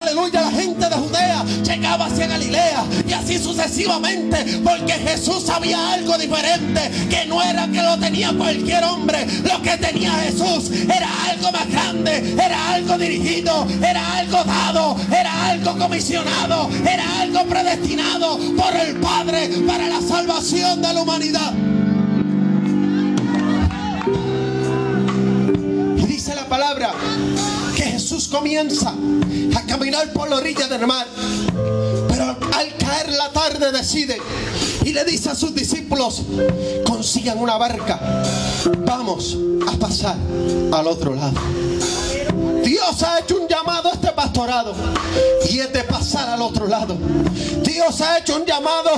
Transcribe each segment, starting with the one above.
aleluya, la gente de Judea llegaba hacia Galilea y así sucesivamente, porque Jesús sabía algo diferente, que no era que lo tenía cualquier hombre. Lo que tenía Jesús era algo más grande, era algo dirigido, era algo dado, era algo comisionado, era algo predestinado por el Padre para la salvación de la humanidad. Y dice la palabra que Jesús comienza a caminar por la orilla del mar, pero al caer la tarde decide y le dice a sus discípulos: consigan una barca, vamos a pasar al otro lado. Dios ha hecho un llamado a este pastorado y es de pasar al otro lado. Dios ha hecho un llamado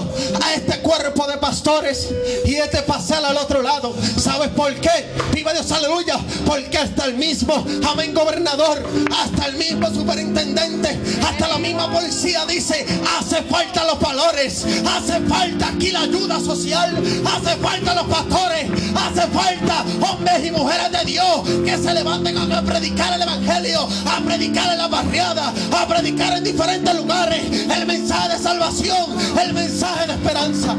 a este cuerpo de pastores y es de pasar al otro lado. ¿Sabes por qué? Viva Dios, aleluya. Porque hasta el mismo, amén, gobernador, hasta el mismo superintendente, hasta la misma policía dice: hace falta los valores, hace falta aquí la ayuda social, hace falta los pastores, hace falta hombres y mujeres de Dios que se levanten a predicar el evangelio, a predicar en la barriada, a predicar en diferentes lugares el mensaje de salvación, el mensaje de esperanza.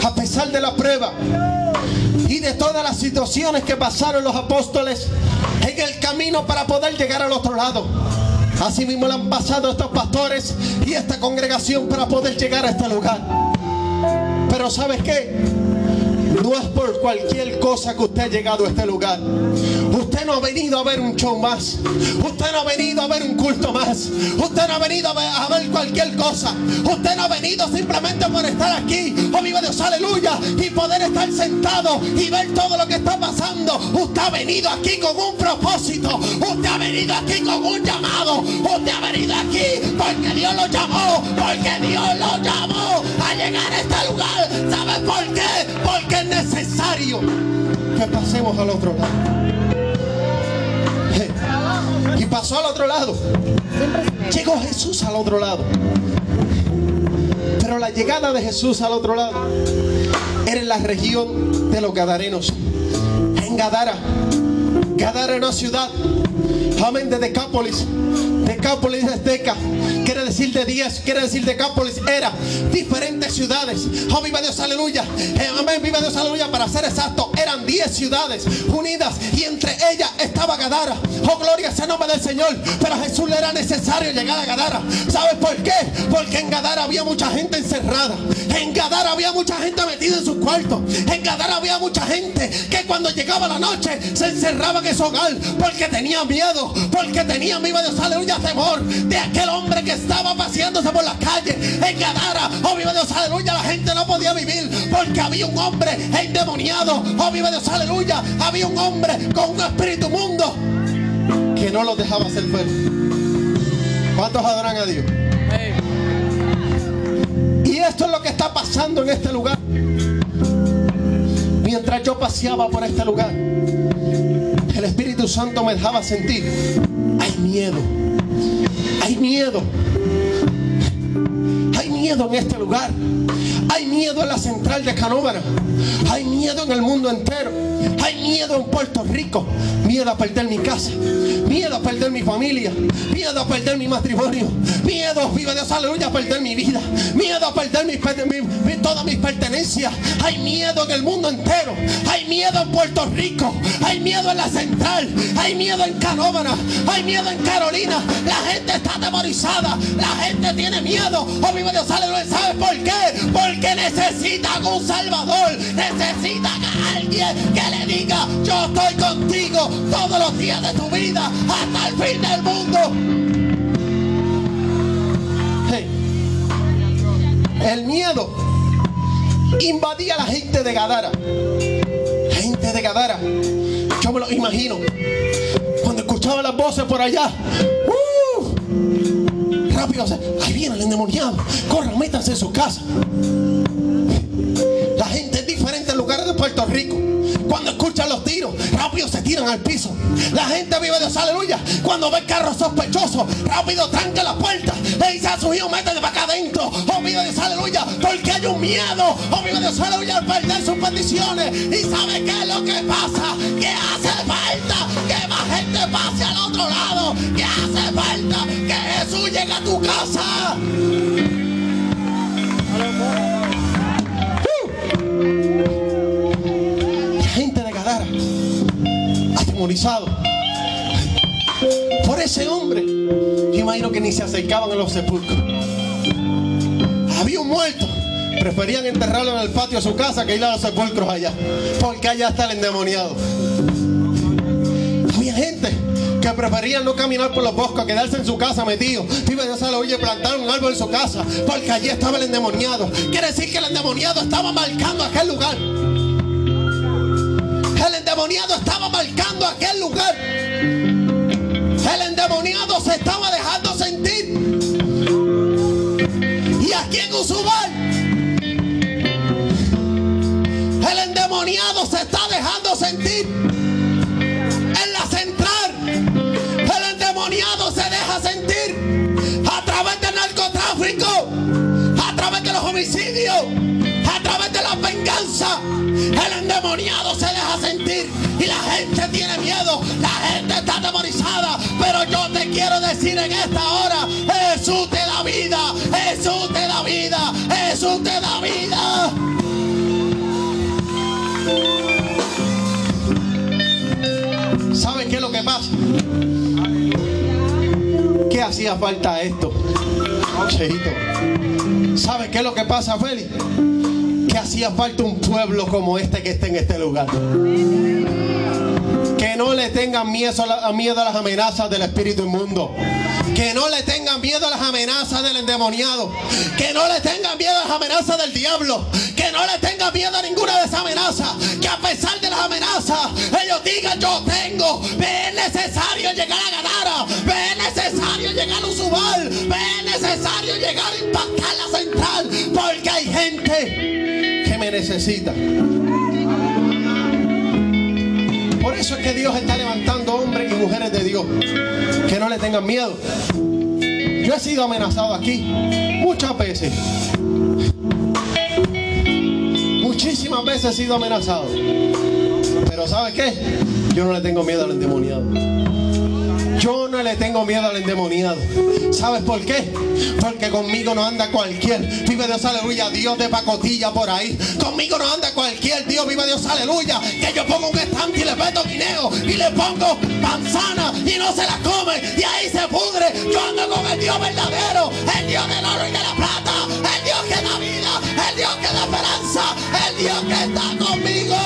A pesar de la prueba y de todas las situaciones que pasaron los apóstoles en el camino para poder llegar al otro lado, así mismo le han pasado estos pastores y esta congregación para poder llegar a este lugar. Pero ¿sabes qué? No es por cualquier cosa que usted ha llegado a este lugar. Usted no ha venido a ver un show más. Usted no ha venido a ver un culto más. Usted no ha venido a ver cualquier cosa. Usted no ha venido simplemente por estar aquí, oh viva Dios, aleluya, y poder estar sentado y ver todo lo que está pasando. Usted ha venido aquí con un propósito. Usted ha venido aquí con un llamado. Usted ha venido aquí porque Dios lo llamó. Porque Dios lo llamó a llegar a este lugar. ¿Sabe por qué? Porque es necesario que pasemos al otro lado. Y pasó al otro lado. Llegó Jesús al otro lado. Pero la llegada de Jesús al otro lado era en la región de los Gadarenos, en Gadara. Gadara era una ciudad, amén, de Decápolis. Decápolis es Deca, quiere decir de 10, quiere decir Decápolis, era diferentes ciudades. Oh, viva Dios, aleluya. Amén, viva Dios, aleluya. Para ser exacto, eran 10 ciudades unidas y entre ellas estaba Gadara. Oh, gloria sea el nombre del Señor. Pero a Jesús le era necesario llegar a Gadara. ¿Sabes por qué? Porque en Gadara había mucha gente encerrada. En Gadara había mucha gente metida en sus cuartos. En Gadara había mucha gente que cuando llegaba la noche se encerraba en su hogar porque tenía miedo, porque tenía, viva Dios, aleluya, temor de aquel hombre que estaba paseándose por las calles. En Gadara, oh viva Dios, aleluya, la gente no podía vivir porque había un hombre endemoniado. Oh viva Dios, aleluya, había un hombre con un espíritu mundo que no los dejaba ser felices. ¿Cuántos adoran a Dios? Y esto es lo que está pasando en este lugar. Mientras yo paseaba por este lugar, el Espíritu Santo me dejaba sentir: hay miedo, hay miedo, hay miedo en este lugar, hay miedo en la central de Canóvana, hay miedo en el mundo entero, hay miedo en Puerto Rico, miedo a perder mi casa, miedo a perder mi familia, miedo a perder mi matrimonio, miedo, viva Dios, aleluya, a perder mi vida, miedo a perder todas mis pertenencias. Hay miedo en el mundo entero, hay miedo en Puerto Rico, hay miedo en la central, hay miedo en Canóvana, hay miedo en Carolina. La gente está atemorizada, la gente tiene miedo. Oh, viva Dios, aleluya. ¿Sabes por qué? Porque necesitan un Salvador, necesitan a alguien que le diga: yo estoy contigo todos los días de tu vida hasta el fin del mundo. Hey. El miedo invadía a la gente de Gadara. Gente de Gadara, yo me lo imagino cuando escuchaba las voces por allá. Rápido, ahí viene el endemoniado, corran, métanse en su casa. La gente en diferentes lugares de Puerto Rico, cuando escuchan los tiros, rápido se tiran al piso. La gente, vive Dios, aleluya, cuando ve carros sospechosos, rápido tranca la puerta, le dice a su hijo: métete para acá adentro. Oh, vive Dios, aleluya. ¿Por qué? hay un miedo, oh vive Dios, aleluya, al perder sus bendiciones. ¿Y sabe qué es lo que pasa? Que hace falta que más gente pase al otro lado, que hace falta que Jesús llegue a tu casa. Gente de Gadara, atemorizado por ese hombre. Yo imagino que ni se acercaban a los sepulcros. Había un muerto, preferían enterrarlo en el patio de su casa que ir a los sepulcros allá, porque allá está el endemoniado. Había gente que preferían no caminar por los bosques, quedarse en su casa metido. Vive Dios, aleluya, plantar un árbol en su casa, porque allí estaba el endemoniado. Quiere decir que el endemoniado estaba marcando aquel lugar. El endemoniado estaba marcando aquel lugar. El endemoniado se estaba dejando sentir. Y aquí en Usubal, el endemoniado se está dejando sentir. En la central, el endemoniado se deja sentir a través del narcotráfico, a través de los homicidios, a través de la venganza. El endemoniado se deja sentir y la gente tiene miedo, la gente está atemorizada. Pero yo te quiero decir en esta hora: Jesús te da vida, Jesús te da vida, Jesús te da vida. ¿Saben qué es lo que pasa? ¿Qué hacía falta esto? Cheito. ¿Saben qué es lo que pasa, Félix? Que hacía falta un pueblo como este que esté en este lugar. Que no le tengan miedo a las amenazas del espíritu inmundo. Que no le tengan miedo a las amenazas del endemoniado. Que no le tengan miedo a las amenazas del diablo. Que no le tengan miedo a ninguna de esas amenazas. Que a pesar de las amenazas, ellos digan: yo tengo. Me es necesario llegar a Gadara. Me es necesario llegar a Usubal. Me es necesario llegar a impactar la central. Porque hay gente que me necesita. Por eso es que Dios está levantando hombres y mujeres de Dios que no le tengan miedo. Yo he sido amenazado aquí muchas veces. Muchísimas veces he sido amenazado. Pero ¿sabe qué? Yo no le tengo miedo al endemoniado. Yo no le tengo miedo al endemoniado. ¿Sabes por qué? Porque conmigo no anda cualquier. Vive Dios, aleluya, Dios de pacotilla por ahí. Conmigo no anda cualquier Dios, vive Dios, aleluya, que yo pongo un estante y le meto guineo y le pongo manzana y no se la come y ahí se pudre. Yo ando con el Dios verdadero, el Dios del oro y de la plata, el Dios que da vida, el Dios que da esperanza, el Dios que está conmigo.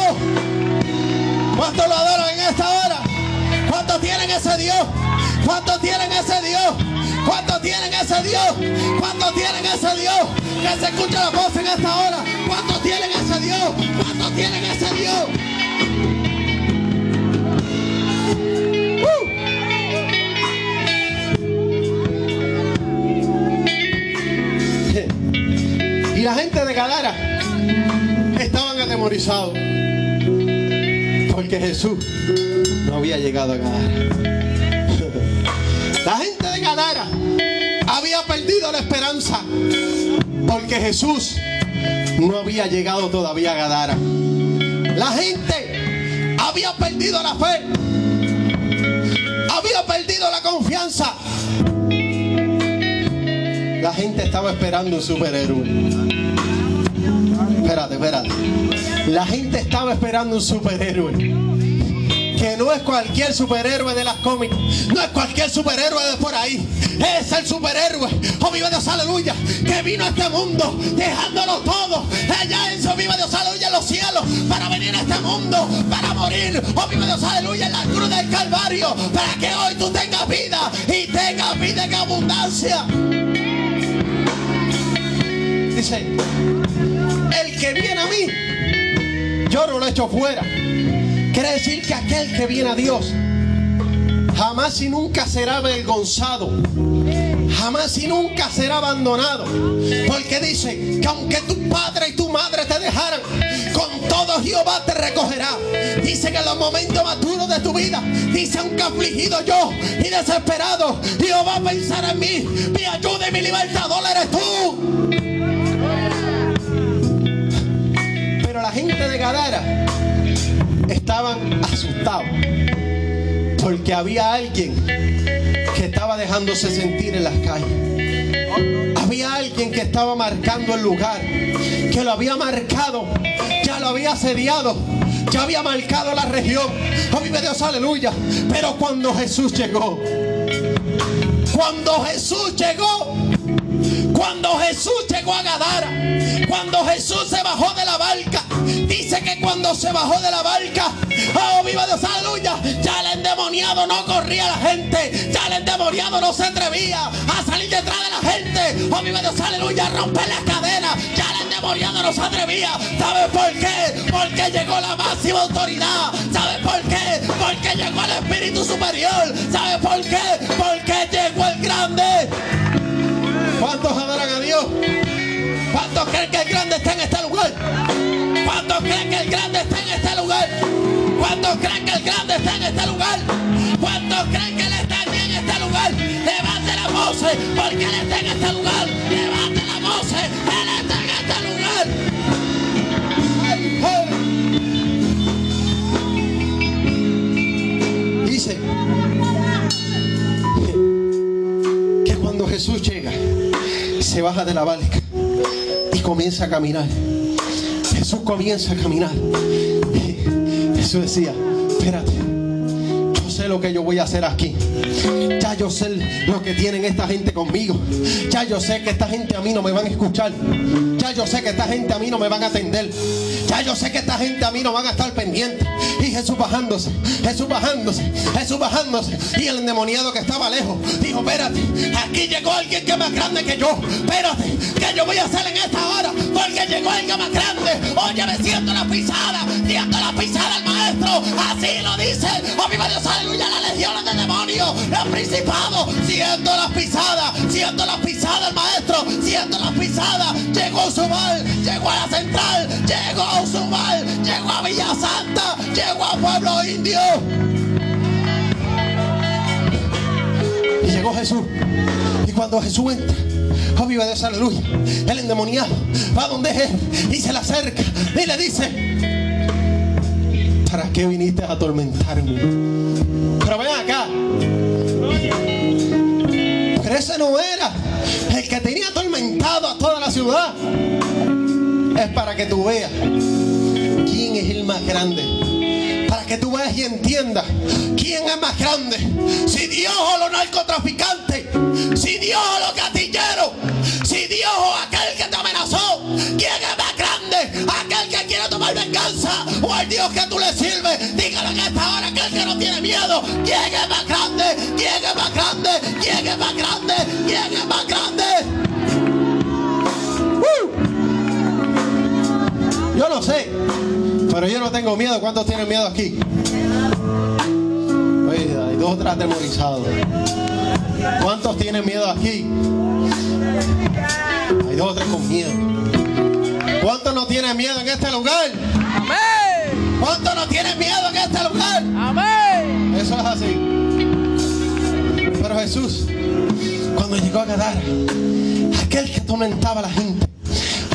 ¿Cuántos lo adoran en esta hora? ¿Cuántos tienen ese Dios? ¿Cuántos tienen ese Dios? ¿Cuántos tienen ese Dios? ¿Cuántos tienen ese Dios? Que se escuche la voz en esta hora. ¿Cuántos tienen ese Dios? ¿Cuántos tienen ese Dios? Y la gente de Gadara estaban atemorizados porque Jesús no había llegado a Gadara. La gente de Gadara había perdido la esperanza porque Jesús no había llegado todavía a Gadara. La gente había perdido la fe, había perdido la confianza. La gente estaba esperando un superhéroe. Espérate. La gente estaba esperando un superhéroe. Que no es cualquier superhéroe de las cómics. No es cualquier superhéroe de por ahí. Es el superhéroe, oh vive Dios, aleluya, que vino a este mundo dejándolo todo allá en su vive Dios, aleluya, en los cielos, para venir a este mundo, para morir, oh vive Dios, aleluya, en la cruz del Calvario, para que hoy tú tengas vida y tengas vida en abundancia. Dice: el que viene a mí, yo no lo echo fuera. Quiere decir que aquel que viene a Dios jamás y nunca será avergonzado, jamás y nunca será abandonado. Porque dice que aunque tu padre y tu madre te dejaran, con todo Jehová te recogerá. Dice que en los momentos más duros de tu vida, dice: aunque afligido yo y desesperado, Jehová pensará en mí. Mi ayuda y mi libertador eres tú. Gadara estaban asustados porque había alguien que estaba dejándose sentir en las calles. Había alguien que estaba marcando el lugar, que lo había marcado, ya lo había asediado, ya había marcado la región. ¡Oh, vive Dios, aleluya! Pero cuando Jesús llegó a Gadara, cuando Jesús se bajó de la barca, dice que cuando se bajó de la barca, oh, viva Dios, aleluya, ya el endemoniado no corría a la gente, ya el endemoniado no se atrevía a salir detrás de la gente, oh, viva Dios, aleluya, a romper las cadenas, ya el endemoniado no se atrevía. ¿Sabes por qué? Porque llegó la máxima autoridad. ¿Sabes por qué? Porque llegó el Espíritu Superior. ¿Sabes por qué? Porque llegó el grande. ¿Cuántos adoran a Dios? ¿Cuántos creen que el grande está en este lugar? ¿Cuántos creen que el grande está en este lugar? ¿Cuántos creen que el grande está en este lugar? ¿Cuántos creen que Él está aquí en este lugar? Levante la voz, porque Él está en este lugar. Levante la voz, Él está en este lugar. Dice que cuando Jesús llega, se baja de la barca y comienza a caminar. Jesús comienza a caminar. Jesús decía: espérate, yo sé lo que yo voy a hacer aquí. Ya yo sé lo que tienen esta gente conmigo. Ya yo sé que esta gente a mí no me van a escuchar. Ya yo sé que esta gente a mí no me van a atender. Ya yo sé que esta gente a mí no van a estar pendientes. Y Jesús bajándose, Jesús bajándose, Jesús bajándose. Y el endemoniado que estaba lejos dijo: espérate, aquí llegó alguien que es más grande que yo. Espérate, que yo voy a hacer en esta hora, porque llegó alguien más grande. Oye, me siento la pisada del maestro. Así lo dice, oh, viva Dios, aleluya, las legiones de demonios, los principados, siendo las pisadas del maestro, siendo las pisadas. Llegó Usumar, llegó a la central, llegó a Usumar, llegó a Villa Santa, llegó a Pueblo Indio. Y llegó Jesús. Y cuando Jesús entra, oh, viva Dios, aleluya, el endemoniado va donde él y se le acerca y le dice: ¿para qué viniste a atormentarme? Pero ven acá. Pero ese no era el que tenía atormentado a toda la ciudad. Es para que tú veas quién es el más grande. Para que tú veas y entiendas quién es más grande. Si Dios o los narcotraficantes, si Dios o los gatilleros, si Dios o aquel que te amenazó, ¿quién es más grande? Aquel que quiere tomar venganza o el Dios que tú le sirves. Dígalo en esta hora, aquel que no tiene miedo. ¿Quién es más grande? ¿Quién es más grande? ¿Quién es más grande? ¿Quién es más grande? Yo no sé, pero yo no tengo miedo. ¿Cuántos tienen miedo aquí? Oye, hay 2 o 3 atemorizados. ¿Cuántos tienen miedo aquí? Hay 2 o 3 con miedo. ¿Cuántos no tienen miedo en este lugar? Amén. ¿Cuántos no tienen miedo en este lugar? Amén. Eso es así. Pero Jesús, cuando llegó a Gadara, aquel que atormentaba a la gente,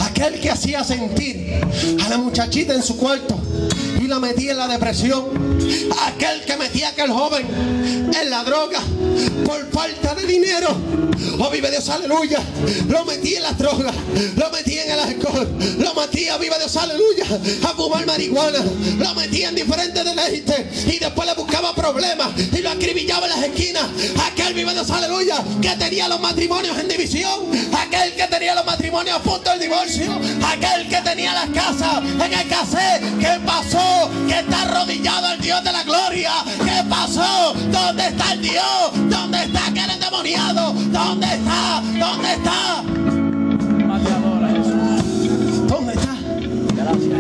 aquel que hacía sentir a la muchachita en su cuarto y la metía en la depresión, aquel que metía a aquel joven en la droga por falta de dinero, oh, vive Dios, aleluya, lo metía en las drogas, lo metía en el alcohol, lo metía, vive Dios, aleluya, a fumar marihuana, lo metía en diferentes deleites y después le buscaba problemas y lo acribillaba en las esquinas. Aquel, vive Dios, aleluya, que tenía los matrimonios en división, aquel que tenía los matrimonios a punto del divorcio, aquel que tenía las casas en escasez. ¿Qué pasó? Que está arrodillado el Dios de la gloria. ¿Qué pasó? ¿Dónde está el Dios? ¿Dónde está aquel endemoniado? ¿Dónde está? ¿Dónde está? ¿Dónde está? Gracias.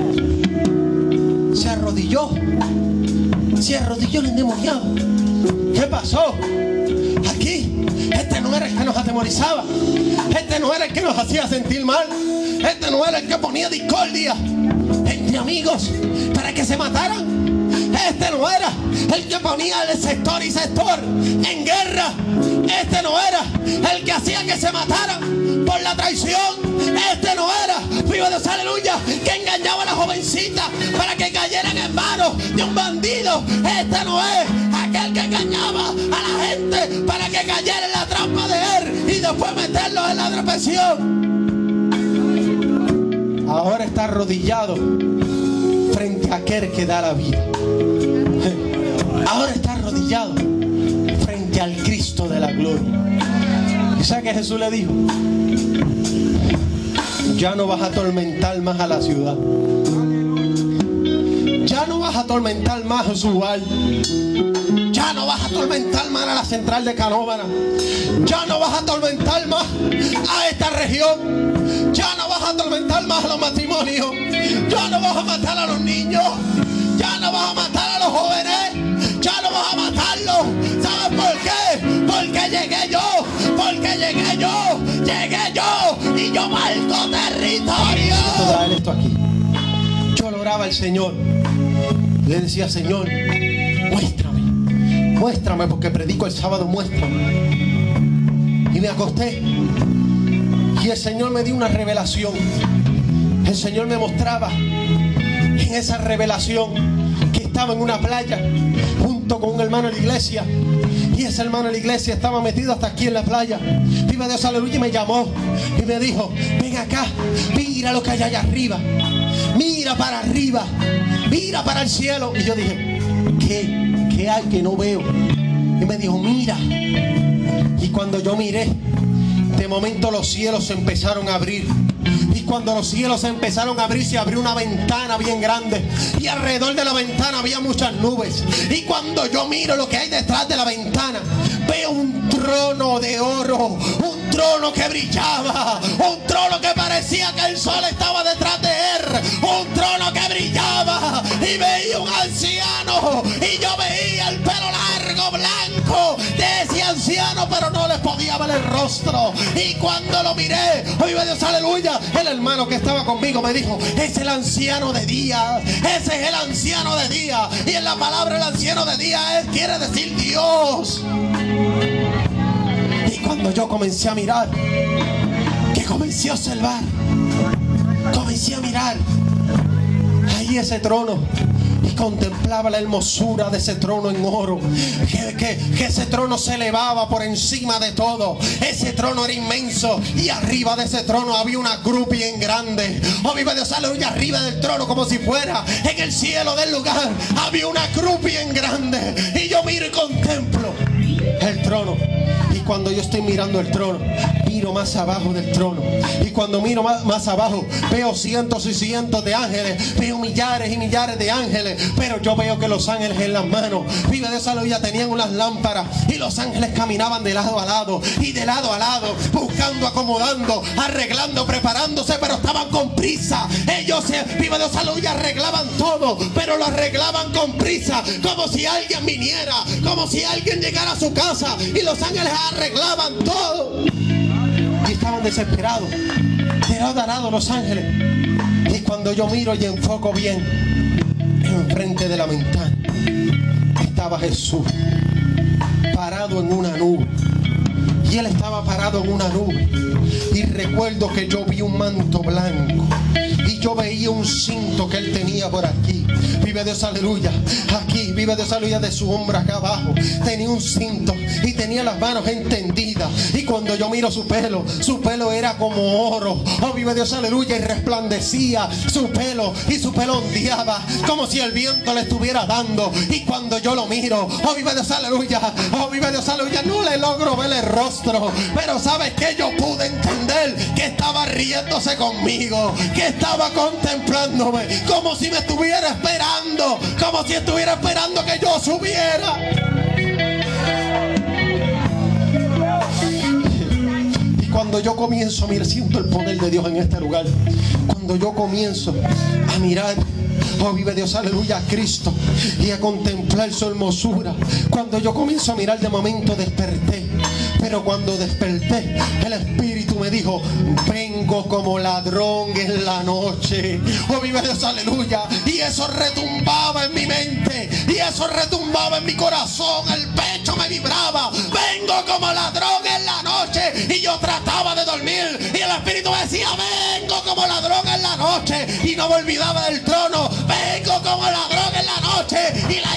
Se arrodilló el endemoniado. ¿Qué pasó? Aquí, este no era el que nos atemorizaba, este no era el que nos hacía sentir mal, este no era el que ponía discordia entre amigos para que se mataran, este no era el que ponía el sector y sector en guerra Este no era el que hacía que se mataran por la traición. Este no era, viva Dios, aleluya, que engañaba a la jovencita para que cayeran en manos de un bandido. Este no es aquel que engañaba a la gente para que cayera en la trampa de él y después meterlos en la depresión. Ahora está arrodillado frente a aquel que da la vida. Ahora está arrodillado frente al Cristo de la gloria. ¿Y sabe que Jesús le dijo? Ya no vas a atormentar más a la ciudad. Ya no vas a atormentar más a su lugar. Ya no vas a atormentar más a la central de Canóvana. Ya no vas a atormentar más a esta región. Ya no vas a atormentar más a los matrimonios. Ya no vas a matar a los niños. Ya no vas a matar a los jóvenes. Ya no vas a matarlos. ¿Sabes por qué? Porque llegué yo. Porque llegué yo. Llegué yo. Y yo marco territorio. Traer esto aquí. Yo lo oraba al Señor. Le decía, Señor, muéstrame. Muéstrame, porque predico el sábado, muéstrame. Y me acosté. Y el Señor me dio una revelación. El Señor me mostraba en esa revelación que estaba en una playa junto con un hermano de la iglesia. Y ese hermano de la iglesia estaba metido hasta aquí en la playa. Viva Dios, aleluya. Y me llamó y me dijo, ven acá, mira lo que hay allá arriba. Mira para arriba. Mira para el cielo. Y yo dije, ¿qué hay que no veo? Y me dijo, mira. Y cuando yo miré, de momento los cielos se empezaron a abrir. Y cuando los cielos se empezaron a abrir, se abrió una ventana bien grande. Y alrededor de la ventana había muchas nubes. Y cuando yo miro lo que hay detrás de la ventana, veo un trono de oro. Un trono que brillaba. Un trono que parecía que el sol estaba detrás de él. Un trono que brillaba. Y veía un anciano. Y yo veía el pelo largo, blanco de ese anciano, pero no les podía ver el rostro. Y cuando lo miré, oye Dios, aleluya, el hermano que estaba conmigo me dijo, es el anciano de día. Ese es el anciano de día. Y en la palabra el anciano de día quiere decir Dios. Y cuando yo comencé a mirar, que comencé a observar, comencé a mirar ahí ese trono. Y contemplaba la hermosura de ese trono en oro. Que ese trono se elevaba por encima de todo. Ese trono era inmenso. Y arriba de ese trono había una cruz bien grande. Oh, viva Dios, aleluya. Arriba del trono, como si fuera en el cielo del lugar, había una cruz bien grande. Y yo miro y contemplo el trono. Y cuando yo estoy mirando el trono, miro más abajo del trono. Y cuando miro más abajo, veo cientos y cientos de ángeles. Veo millares y millares de ángeles. Pero yo veo que los ángeles en las manos, viva Dios, aleluya, tenían unas lámparas. Y los ángeles caminaban de lado a lado. Y de lado a lado, buscando, acomodando, arreglando, preparándose. Pero estaban con prisa. Ellos, viva Dios, aleluya, arreglaban todo. Pero lo arreglaban con prisa. Como si alguien viniera. Como si alguien llegara a su casa. Y los ángeles arreglaban todo. Y estaban desesperados. De lado a lado los ángeles. Y cuando yo miro y enfoco bien, enfrente de la ventana estaba Jesús parado en una nube. Y él estaba parado en una nube. Y recuerdo que yo vi un manto blanco. Y yo veía un cinto que él tenía por aquí. Vive Dios, aleluya. Aquí, vive Dios, aleluya, de su hombro acá abajo. Tenía un cinto y tenía las manos extendidas. Y cuando yo miro su pelo era como oro. Oh, vive Dios, aleluya. Y resplandecía su pelo. Y su pelo ondeaba como si el viento le estuviera dando. Y cuando yo lo miro, oh, vive Dios, aleluya. Oh, vive Dios, aleluya. No le logro ver el rostro. Pero ¿sabes qué? Yo pude entender que estaba riéndose conmigo. Que estaba contemplándome. Como si me estuviera esperando. Como si estuviera esperando que yo subiera. Y cuando yo comienzo a mirar, siento el poder de Dios en este lugar. Cuando yo comienzo a mirar, oh, vive Dios, aleluya, a Cristo, y a contemplar su hermosura. Cuando yo comienzo a mirar, de momento desperté. Pero cuando desperté, el Espíritu Espíritu me dijo: vengo como ladrón en la noche. Oh, vive Dios, aleluya. Y eso retumbaba en mi mente, y eso retumbaba en mi corazón. El pecho me vibraba: vengo como ladrón en la noche. Y yo trataba de dormir, y el Espíritu me decía: vengo como ladrón en la noche. Y no me olvidaba del trono: vengo como ladrón en la noche. Y la